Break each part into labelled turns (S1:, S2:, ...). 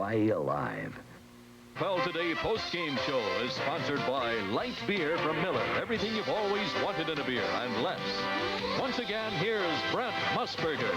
S1: Why alive?
S2: Well, today, post-game show is sponsored by light beer from Miller. Everything you've always wanted in a beer and less. Once again, here's Brent Musburger.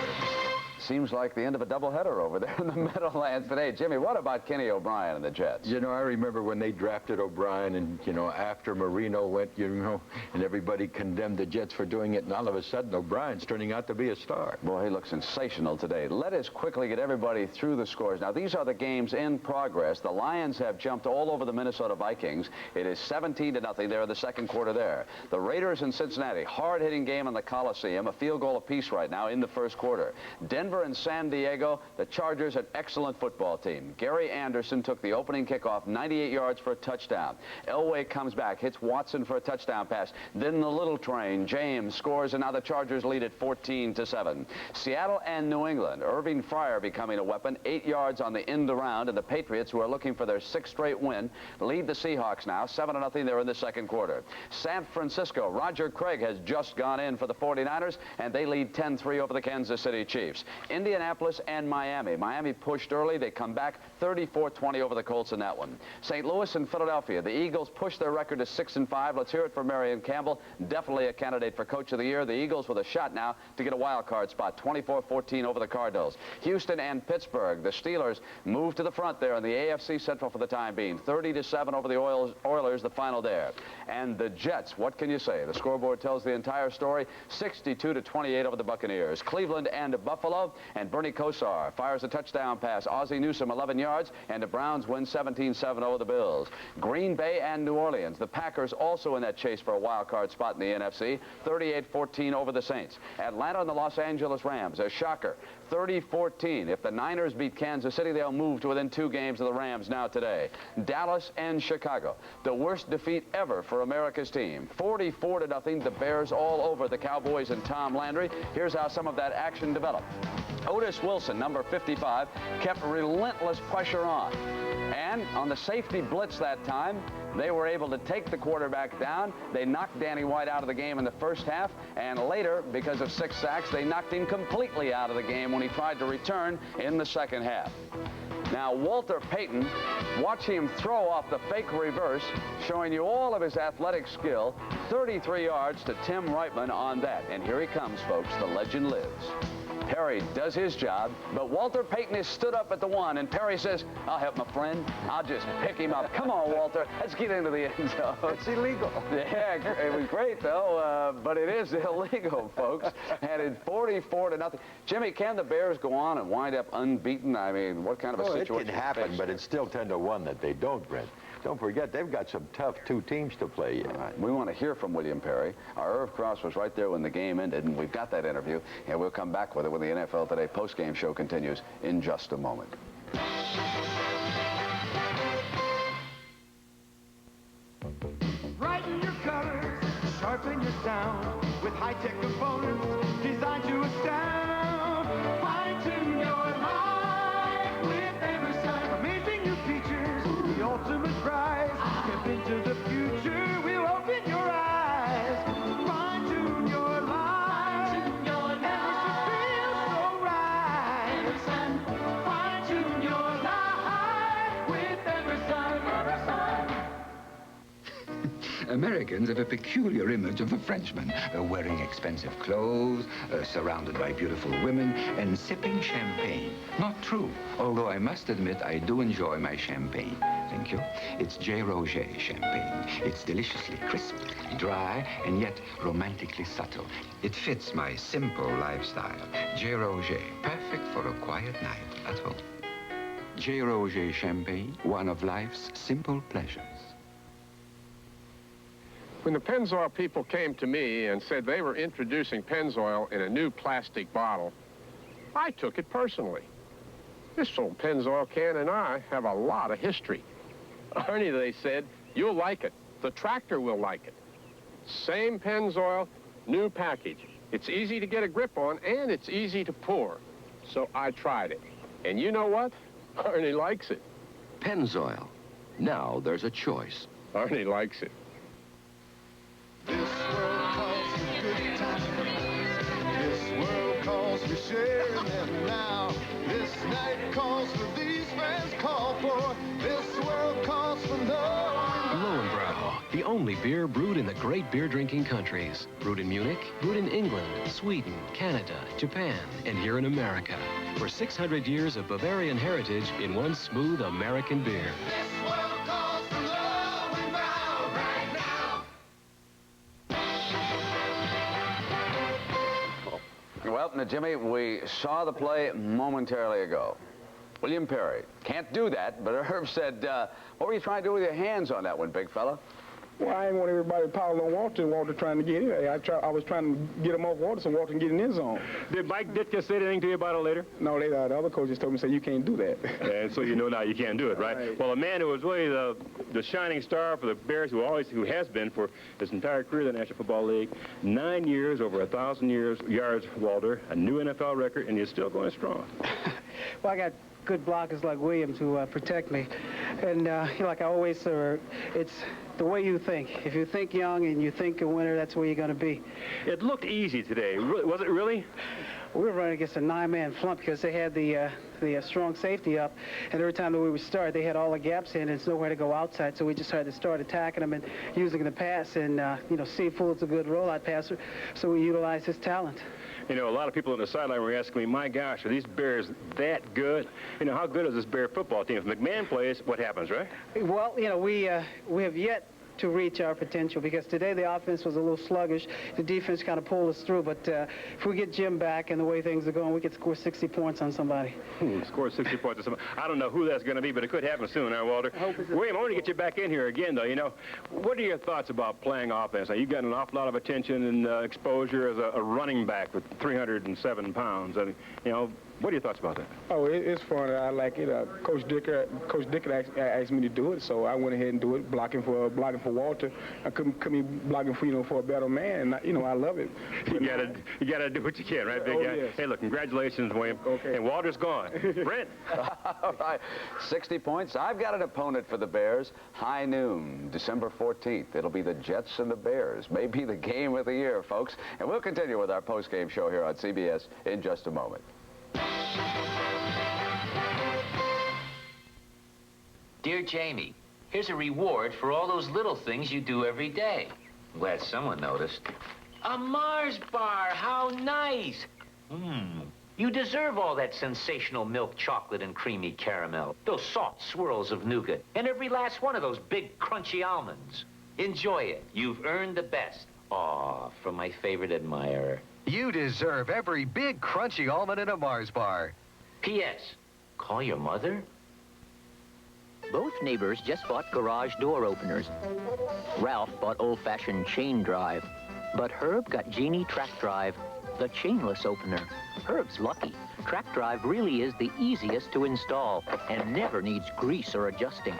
S3: Seems like the end of a doubleheader over there in the Meadowlands today. Jimmy, what about Kenny O'Brien and the Jets?
S4: You know, I remember when they drafted O'Brien and, you know, after Marino went, you know, and everybody condemned the Jets for doing it, and all of a sudden O'Brien's turning out to be a star.
S3: Boy, he looks sensational today. Let us quickly get everybody through the scores. Now, these are the games in progress. The Lions have jumped all over the Minnesota Vikings. It is 17-0. They're in the second quarter there. The Raiders in Cincinnati, hard-hitting game in the Coliseum, a field goal apiece right now in the first quarter. Denver and San Diego, the Chargers, an excellent football team. Gary Anderson took the opening kickoff, 98 yards for a touchdown. Elway comes back, hits Watson for a touchdown pass. Then the little train, James, scores, and now the Chargers lead at 14-7. Seattle and New England, Irving Fryer becoming a weapon, 8 yards on the end around, and the Patriots, who are looking for their 6th straight win, lead the Seahawks now, 7-0. They're in the second quarter. San Francisco, Roger Craig has just gone in for the 49ers, and they lead 10-3 over the Kansas City Chiefs. Indianapolis and Miami. Miami pushed early. They come back 34-20 over the Colts in that one. St. Louis and Philadelphia. The Eagles push their record to 6-5. Let's hear it for Marion Campbell. Definitely a candidate for Coach of the Year. The Eagles with a shot now to get a wild card spot. 24-14 over the Cardinals. Houston and Pittsburgh. The Steelers move to the front there in the AFC Central for the time being. 30-7 over the Oilers, the final there. And the Jets, what can you say? The scoreboard tells the entire story. 62-28 over the Buccaneers. Cleveland and Buffalo. And Bernie Kosar fires a touchdown pass. Ozzie Newsome, 11 yards, and the Browns win 17-7 over the Bills. Green Bay and New Orleans. The Packers also in that chase for a wild card spot in the NFC. 38-14 over the Saints. Atlanta and the Los Angeles Rams. A shocker. 30-14. If the Niners beat Kansas City, they'll move to within 2 games of the Rams now today. Dallas and Chicago. The worst defeat ever for America's team. 44-0. The Bears all over the Cowboys and Tom Landry. Here's how some of that action developed. Otis Wilson, number 55, kept relentless pressure on. And on the safety blitz that time, they were able to take the quarterback down. They knocked Danny White out of the game in the first half, and later, because of 6 sacks, they knocked him completely out of the game when he tried to return in the second half. Now, Walter Payton, watch him throw off the fake reverse, showing you all of his athletic skill. 33 yards to Tim Reitman on that. And here he comes, folks. The legend lives. Perry does his job, but Walter Payton is stood up at the 1, and Perry says, I'll help my friend. I'll just pick him up. Come on, Walter. Let's get into the end zone.
S4: It's illegal.
S3: Yeah, it was great, though, but it is illegal, folks. And it's 44-0. Jimmy, can the Bears go on and wind up unbeaten? I mean, what kind of a situation?
S4: It can happen, but it's still 10-1 that they don't, Brent. Don't forget, they've got some tough 2 teams to play yet.
S3: Right. We want to hear from William Perry. Our Irv Cross was right there when the game ended, and we've got that interview, and we'll come back with it when the NFL Today post-game show continues in just a moment.
S5: Brighten your colors, sharpen your sound, with high-tech components designed to astound. Fine-tune your life with Emerson. Amazing new features, the ultimate prize. Step into the future, we'll open your eyes. Fine-tune your life. Fine-tune your life. Emerson feels so right. Emerson, fine-tune your life with Emerson.
S1: Americans have a peculiar image of the Frenchman, wearing expensive clothes, surrounded by beautiful women, and sipping champagne. Not true, although I must admit I do enjoy my champagne. Thank you. It's J. Roget champagne. It's deliciously crisp, dry, and yet romantically subtle. It fits my simple lifestyle. J. Roget, perfect for a quiet night at home. J. Roget champagne, one of life's simple pleasures.
S6: When the Pennzoil people came to me and said they were introducing Pennzoil in a new plastic bottle, I took it personally. This old Pennzoil can and I have a lot of history. Arnie, they said, you'll like it. The tractor will like it. Same Pennzoil, new package. It's easy to get a grip on, and it's easy to pour. So I tried it. And you know what? Arnie likes it.
S7: Pennzoil. Now there's a choice.
S6: Arnie likes it.
S5: This world calls for good times. This world calls for sharing them now. This night calls for these friends. Call
S8: The only beer brewed in the great beer drinking countries. Brewed in Munich, brewed in England, Sweden, Canada, Japan, and here in America. For 600 years of Bavarian heritage in one smooth American beer.
S3: Well, now, Jimmy, we saw the play momentarily ago. William Perry can't do that, but Herb said, what were you trying to do with your hands on that one, big fella?
S9: Well, I didn't want everybody piling on Walter and Walter trying to get in. I was trying to get him off Walter so Walter can get in his zone.
S10: Did Mike Ditka say anything to you about it later?
S9: No, the other coaches told me, say, you can't do that.
S10: And so you know now you can't do it, right?
S9: Right.
S10: Well, a man who was really the shining star for the Bears, who has been for his entire career in the National Football League, 9 years, over 1,000 yards, Walter, a new NFL record, and you're still going strong.
S11: Well, I got good blockers like William to protect me. And like I always say, it's the way you think. If you think young and you think a winner, that's where you're going to be.
S10: It looked easy today. Was it really?
S11: We were running against a 9-man front because they had the strong safety up, and every time that we would start, they had all the gaps in, and there's nowhere to go outside, so we just had to start attacking them and using the pass, and, Seafood's a good rollout passer, so we utilized his talent.
S10: You know, a lot of people on the sideline were asking me, my gosh, are these Bears that good? You know, how good is this Bear football team? If McMahon plays, what happens, right?
S11: Well, we have yet to reach our potential because today the offense was a little sluggish. The defense kind of pulled us through, but if we get Jim back and the way things are going, we could score 60 points on somebody.
S10: Score 60 points on somebody. I don't know who that's going to be, but it could happen soon, huh, Walter? William, I want to get you back in here again, though. You know, what are your thoughts about playing offense? Now, you've got an awful lot of attention and exposure as a running back with 307 pounds. And, what are your thoughts about that?
S9: Oh, it's fun. I like it. Coach Dicker asked me to do it, so I went ahead and do it. Blocking for Walter. I couldn't be blocking for a better man. And, I love it.
S10: You gotta do what you can, right, big guy?
S9: Yes.
S10: Hey, look, congratulations, William.
S9: Okay.
S10: And Walter's gone. Brent.
S3: All right, 60 points. I've got an opponent for the Bears. High noon, December 14th. It'll be the Jets and the Bears. Maybe the game of the year, folks. And we'll continue with our post-game show here on CBS in just a moment.
S12: Dear Jamie, here's a reward for all those little things you do every day. I'm glad someone noticed. A Mars bar, how nice. You deserve all that sensational milk chocolate and creamy caramel, those soft swirls of nougat, and every last one of those big crunchy almonds. Enjoy it. You've earned the best. Aw, from my favorite admirer.
S13: You deserve every big crunchy almond in a Mars bar.
S12: P.S. Call your mother?
S14: Both neighbors just bought garage door openers. Ralph bought old-fashioned chain drive, but Herb got Genie Track Drive, the chainless opener. Herb's lucky. Track Drive really is the easiest to install and never needs grease or adjusting.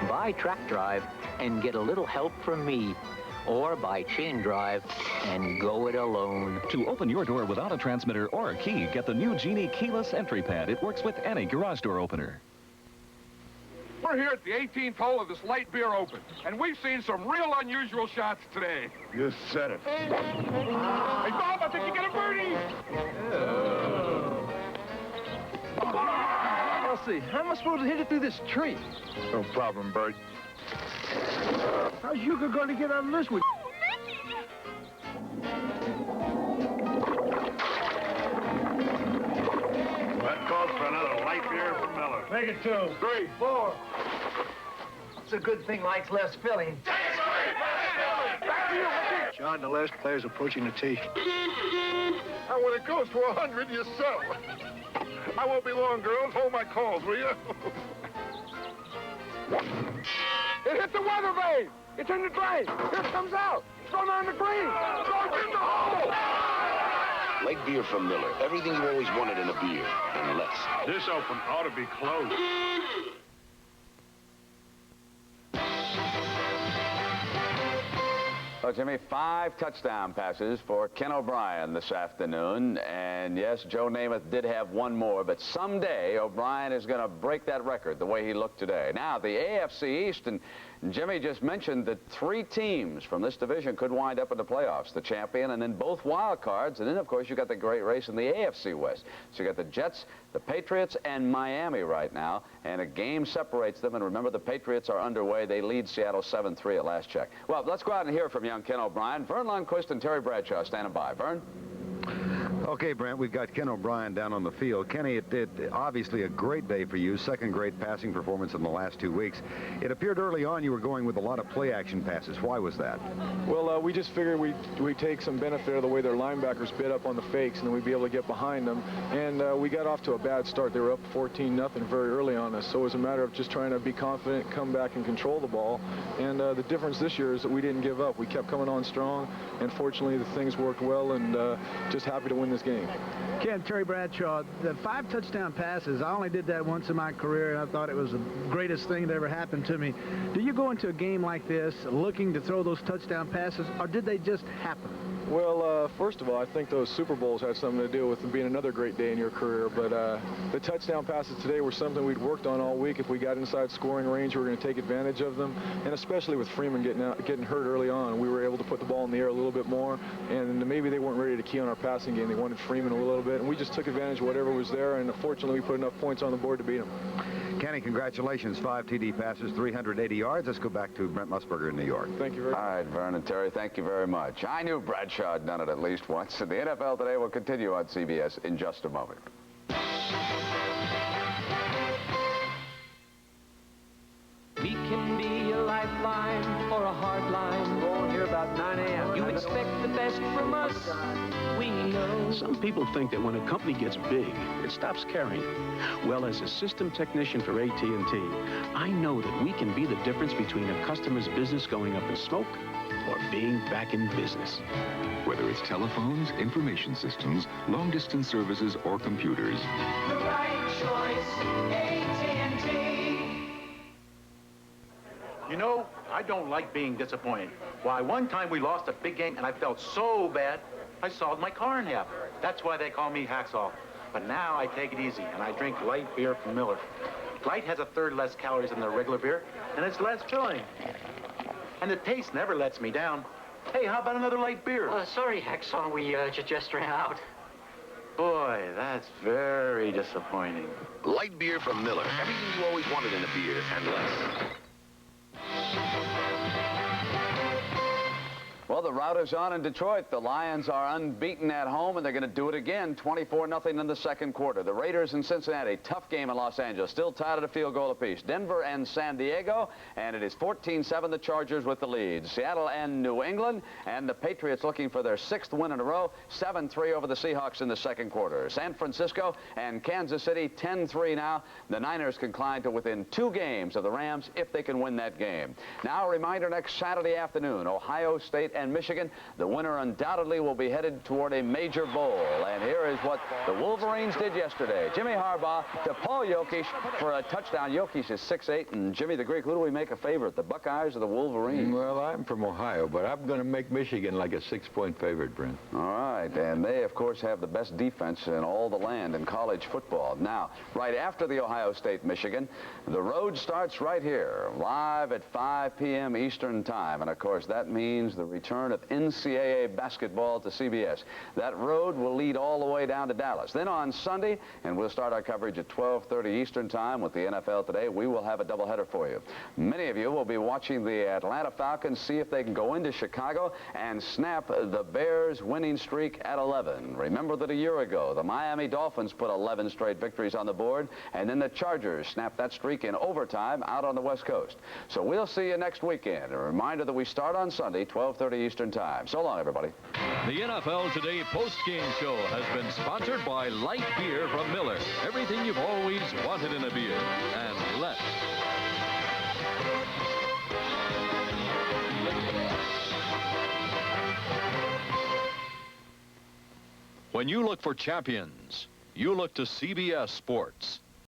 S14: Buy Track Drive and get a little help from me. Or buy Chain Drive and go it alone.
S15: To open your door without a transmitter or a key, get the new Genie keyless entry pad. It works with any garage door opener.
S16: We're here at the 18th hole of this light beer open, and we've seen some real unusual shots today.
S10: You said it.
S16: Hey, Bob, I think you got a birdie!
S17: Let's see, how am I supposed to hit it through this tree?
S16: No problem, Bert.
S17: How's Yuka going to get out of this one?
S16: That calls for another light beer from Miller.
S17: Make it 2,
S16: 3, 4.
S17: It's a good thing Light's less filling.
S16: John, the last player's approaching the tee. And when it goes to 100, you settle. I won't be long, girls. Hold my calls, will you? It hit the weather vane. It's in the drain. Here it comes out. It's going on the green. Goes in the hole.
S18: Light beer from Miller. Everything you always wanted in a beer, and less.
S16: This open ought to be closed.
S3: Well, Jimmy, 5 touchdown passes for Ken O'Brien this afternoon. And yes, Joe Namath did have one more, but someday O'Brien is going to break that record the way he looked today. Now, the AFC East, and Jimmy just mentioned that 3 teams from this division could wind up in the playoffs, the champion and then both wild cards. And then, of course, you got the great race in the AFC West. So you got the Jets, the Patriots, and Miami right now. And a game separates them. And remember, the Patriots are underway. They lead Seattle 7-3 at last check. Well, let's go out and hear from young Ken O'Brien. Vern Lundquist and Terry Bradshaw standing by. Vern?
S19: Okay, Brent, we've got Ken O'Brien down on the field. Kenny, it did obviously a great day for you, second great passing performance in the last 2 weeks. It appeared early on you were going with a lot of play-action passes. Why was that?
S20: Well, we just figured we'd take some benefit of the way their linebackers bid up on the fakes, and then we'd be able to get behind them. And we got off to a bad start. They were up 14-0 very early on us, so it was a matter of just trying to be confident, come back and control the ball. And the difference this year is that we didn't give up. We kept coming on strong, and fortunately the things worked well, and just happy to win this game.
S17: Ken, Terry Bradshaw, the 5 touchdown passes, I only did that once in my career, and I thought it was the greatest thing that ever happened to me. Do you go into a game like this looking to throw those touchdown passes, or did they just happen?
S20: Well, first of all, I think those Super Bowls had something to do with them being another great day in your career. But the touchdown passes today were something we'd worked on all week. If we got inside scoring range, we were going to take advantage of them. And especially with Freeman getting hurt early on, we were able to put the ball in the air a little bit more. And maybe they weren't ready to key on our passing game. They wanted Freeman a little bit. And we just took advantage of whatever was there. And fortunately, we put enough points on the board to beat them.
S19: Kenny, congratulations. 5 TD passes, 380 yards. Let's go back to Brent Musburger in New York.
S20: Thank you very much.
S3: All right, Vern and Terry, thank you very much. I knew Bradshaw had done it at least once. And the NFL Today will continue on CBS in just a moment.
S5: We can be a lifeline or a hard line. We're on here about 9 a.m. You expect the best from us. We know.
S21: Some people think that when a company gets big, it stops caring. Well, as a system technician for AT&T, I know that we can be the difference between a customer's business going up in smoke or being back in business.
S22: Whether it's telephones, information systems, long-distance services, or computers.
S5: The right choice, AT&T.
S23: You know, I don't like being disappointed. Why, one time we lost a big game and I felt so bad, I sawed my car in half. That's why they call me Hacksaw. But now I take it easy and I drink light beer from Miller. Light has 1/3 less calories than the regular beer, and it's less filling. And the taste never lets me down. Hey, how about another light beer?
S24: Sorry, Hacksaw, we just ran out.
S23: Boy, that's very disappointing.
S18: Light beer from Miller. Everything you always wanted in a beer and less.
S3: Well, the rout is on in Detroit. The Lions are unbeaten at home, and they're going to do it again, 24-0 in the second quarter. The Raiders in Cincinnati, tough game in Los Angeles, still tied at a field goal apiece. Denver and San Diego, and it is 14-7, the Chargers with the lead. Seattle and New England, and the Patriots looking for their 6th win in a row, 7-3 over the Seahawks in the second quarter. San Francisco and Kansas City, 10-3 now. The Niners can climb to within 2 games of the Rams if they can win that game. Now, a reminder, next Saturday afternoon, Ohio State and Michigan. The winner undoubtedly will be headed toward a major bowl. And here is what the Wolverines did yesterday. Jimmy Harbaugh to Paul Jokic for a touchdown. Jokic is 6'8", and Jimmy the Greek, who do we make a favorite, the Buckeyes or the Wolverines?
S4: Well, I'm from Ohio, but I'm going to make Michigan like a 6-point favorite, Brent.
S3: All right, and they, of course, have the best defense in all the land in college football. Now, right after the Ohio State-Michigan, the road starts right here, live at 5 p.m. Eastern Time. And, of course, that means the return of NCAA basketball to CBS. That road will lead all the way down to Dallas. Then on Sunday, and we'll start our coverage at 12:30 Eastern Time with the NFL Today, we will have a doubleheader for you. Many of you will be watching the Atlanta Falcons see if they can go into Chicago and snap the Bears' winning streak at 11. Remember that a year ago, the Miami Dolphins put 11 straight victories on the board, and then the Chargers snapped that streak in overtime out on the West Coast. So we'll see you next weekend. A reminder that we start on Sunday, 12:30 Eastern Time. So long, everybody.
S2: The NFL Today post-game show has been sponsored by light beer from Miller. Everything you've always wanted in a beer, and less. When you look for champions, you look to CBS Sports.